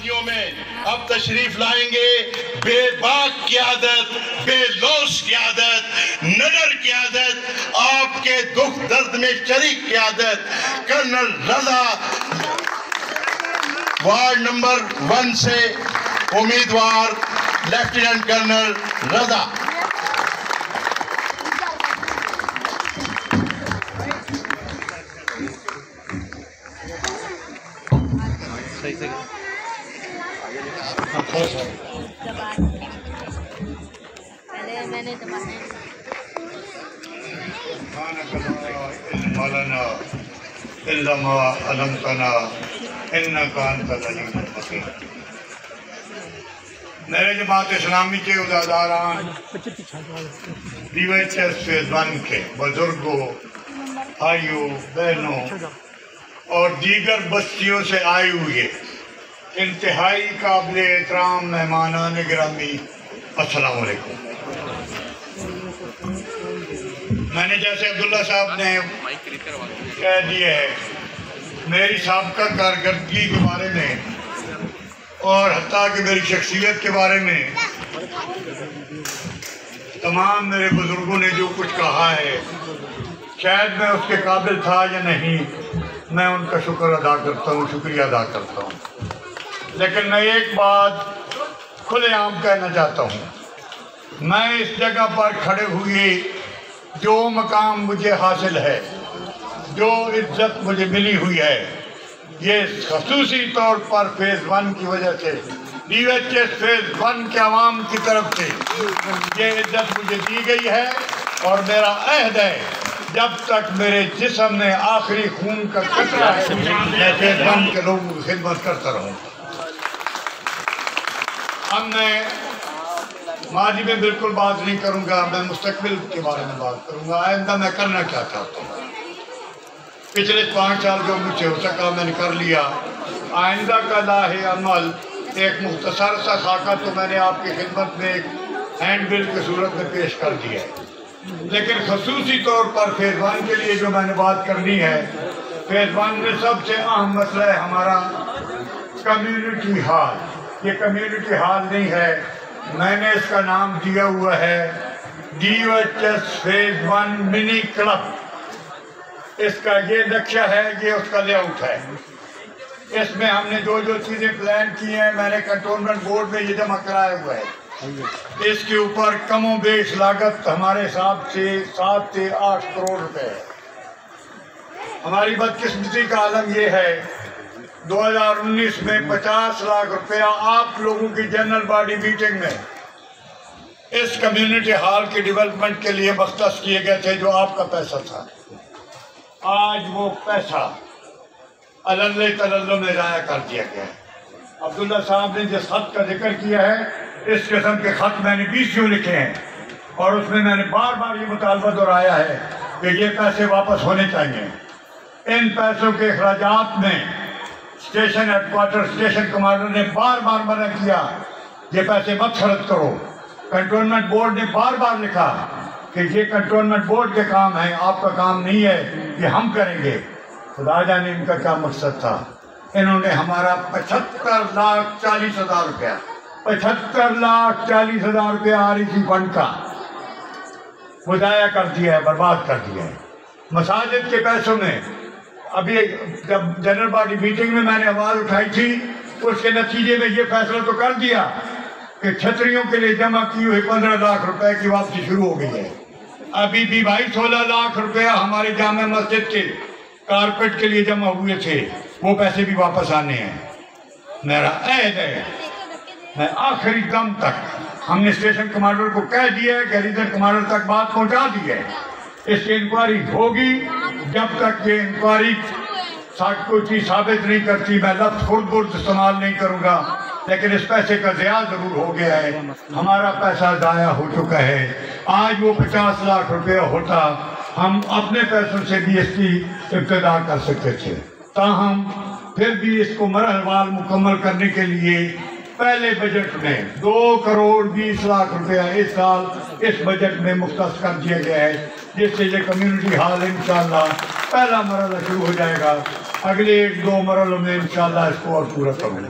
वादियों में अब तशरीफ लाएंगे बेबाक क़ियादत, बेलौस क़ियादत, नडर क़ियादत, आपके दुख दर्द में शरीक क़ियादत, कर्नल रज़ा, वार्ड नंबर 1 से उम्मीदवार लेफ्टिनेंट कर्नल रज़ा। मैंने मेरे जमात इस्लामी के उज़ादारान, DYHS फेज़ 1 के बुजुर्गों, भाइयों, बहनों और दीगर बस्तियों से आए हुए इंतहाई काबिल एहतराम मेहमानान गिरामी, अस्सलाम वालेकुम। मैंने जैसे अब्दुल्ला साहब ने कह दिया है, मेरी साबका कारकर्दगी के बारे में और हत्ता कि मेरी शख्सियत के बारे में तमाम मेरे बुजुर्गों ने जो कुछ कहा है, शायद मैं उसके काबिल था या नहीं, मैं उनका शुक्र अदा करता हूँ, शुक्रिया अदा करता हूँ। लेकिन मैं एक बात खुलेआम कहना चाहता हूँ, मैं इस जगह पर खड़े हुए जो मकाम मुझे हासिल है, जो इज्जत मुझे मिली हुई है, ये खसूसी तौर पर फेज़ 1 की वजह से, DYHS फेज़ 1 के अवाम की तरफ से ये इज्जत मुझे दी गई है और मेरा अहद है, जब तक मेरे जिस्म में आखिरी खून का कतरा है, मैं फेज़ 1 के लोगों की खिदमत करता रहूँ। अब मैं माजी में बिल्कुल बात नहीं करूँगा, मैं मुस्तकबिल के बारे में बात करूँगा। आइंदा मैं करना क्या चाहता हूँ, पिछले 5 साल जो मुझसे हो सका मैंने कर लिया। आइंदा का लाहे अमल एक मुख्तसर सा खाका तो मैंने आपकी खिदमत में एक हैंड बिल की सूरत में पेश कर दिया है, लेकिन खसूसी तौर पर फेज़ 1 के लिए जो मैंने बात करनी है, फेज़ 1 में सबसे अहम मसला है हमारा कम्युनिटी हॉल। ये कम्युनिटी हॉल नहीं है, मैंने इसका नाम दिया हुआ है DYHS फेज़ 1 मिनी क्लब। इसका ये नक्शा है, ये उसका लेआउट है। इसमें हमने जो जो चीज़ें प्लान की हैं, मैंने कंटोनमेंट बोर्ड में ये जमा कराया हुआ है। इसके ऊपर कमो बेश लागत हमारे हिसाब से 7 से 8 करोड़ रुपए है। हमारी बदकिस्मती का आलम ये है, 2019 में 50 लाख रुपया आप लोगों की जनरल बॉडी मीटिंग में इस कम्युनिटी हॉल के डेवलपमेंट के लिए मख्तस किए गए थे, जो आपका पैसा था। आज वो पैसा अल्ले तल्ले में ज़ाया कर दिया गया है। अब्दुल्ला साहब ने जिस खत का जिक्र किया है, इस किस्म के खत मैंने 20 लिखे हैं और उसमें मैंने बार बार ये मुतालबा दोहराया है कि ये पैसे वापस होने चाहिए। इन पैसों के अखराजात में स्टेशन हेडक्वार्टर, स्टेशन कमांडर ने बार बार मना किया, ये पैसे मत खर्च करो। कंटोनमेंट बोर्ड ने बार बार लिखा कि ये कंटोनमेंट बोर्ड के काम है, आपका काम नहीं है, ये हम करेंगे। खुदा जाने इनका क्या मकसद था। इन्होंने हमारा 75,40,000 रुपया 75,40,000 रुपया REC फंड का मुजाया कर दिया है, बर्बाद कर दिया है। मसाजिद के पैसों में अभी जब जनरल बॉडी मीटिंग में मैंने आवाज़ उठाई थी, उसके नतीजे में ये फैसला तो कर दिया कि छतरियों के लिए जमा की हुई 15 लाख रुपए की वापसी शुरू हो गई है। अभी भी भाई 16 लाख रुपया हमारे जामे मस्जिद के कारपेट के लिए जमा हुए थे, वो पैसे भी वापस आने हैं। मेरा अहद है, मैं आखिरी दम तक, हमने स्टेशन कमांडर को कह दिया है कि रीजन कमांडर तक बात पहुंचा दी है, इसकी इंक्वायरी होगी। जब तक ये इंक्वायरी कोई चीज़ साबित नहीं करती, मैं लफ्ज़ खुर्द इस्तेमाल नहीं करूँगा, लेकिन इस पैसे का ज़िया ज़रूर हो गया है। हमारा पैसा ज़ाया हो चुका है। आज वो 50 लाख रुपया होता, हम अपने पैसों से भी इसकी इब्तिदा कर सकते थे। ताहम फिर भी इसको मरहलवार मुकम्मल करने के लिए पहले बजट में 2,20,00,000 रुपया इस साल इस बजट में मुख्तस कर दिया गया है, जिससे ये कम्युनिटी हॉल इंशाअल्लाह पहला मरहला शुरू हो जाएगा। अगले 1-2 मरहलों में इंशाअल्लाह इसको और पूरा करूँगा।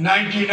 99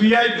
VIP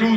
2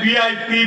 VIP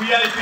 VIP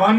1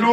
2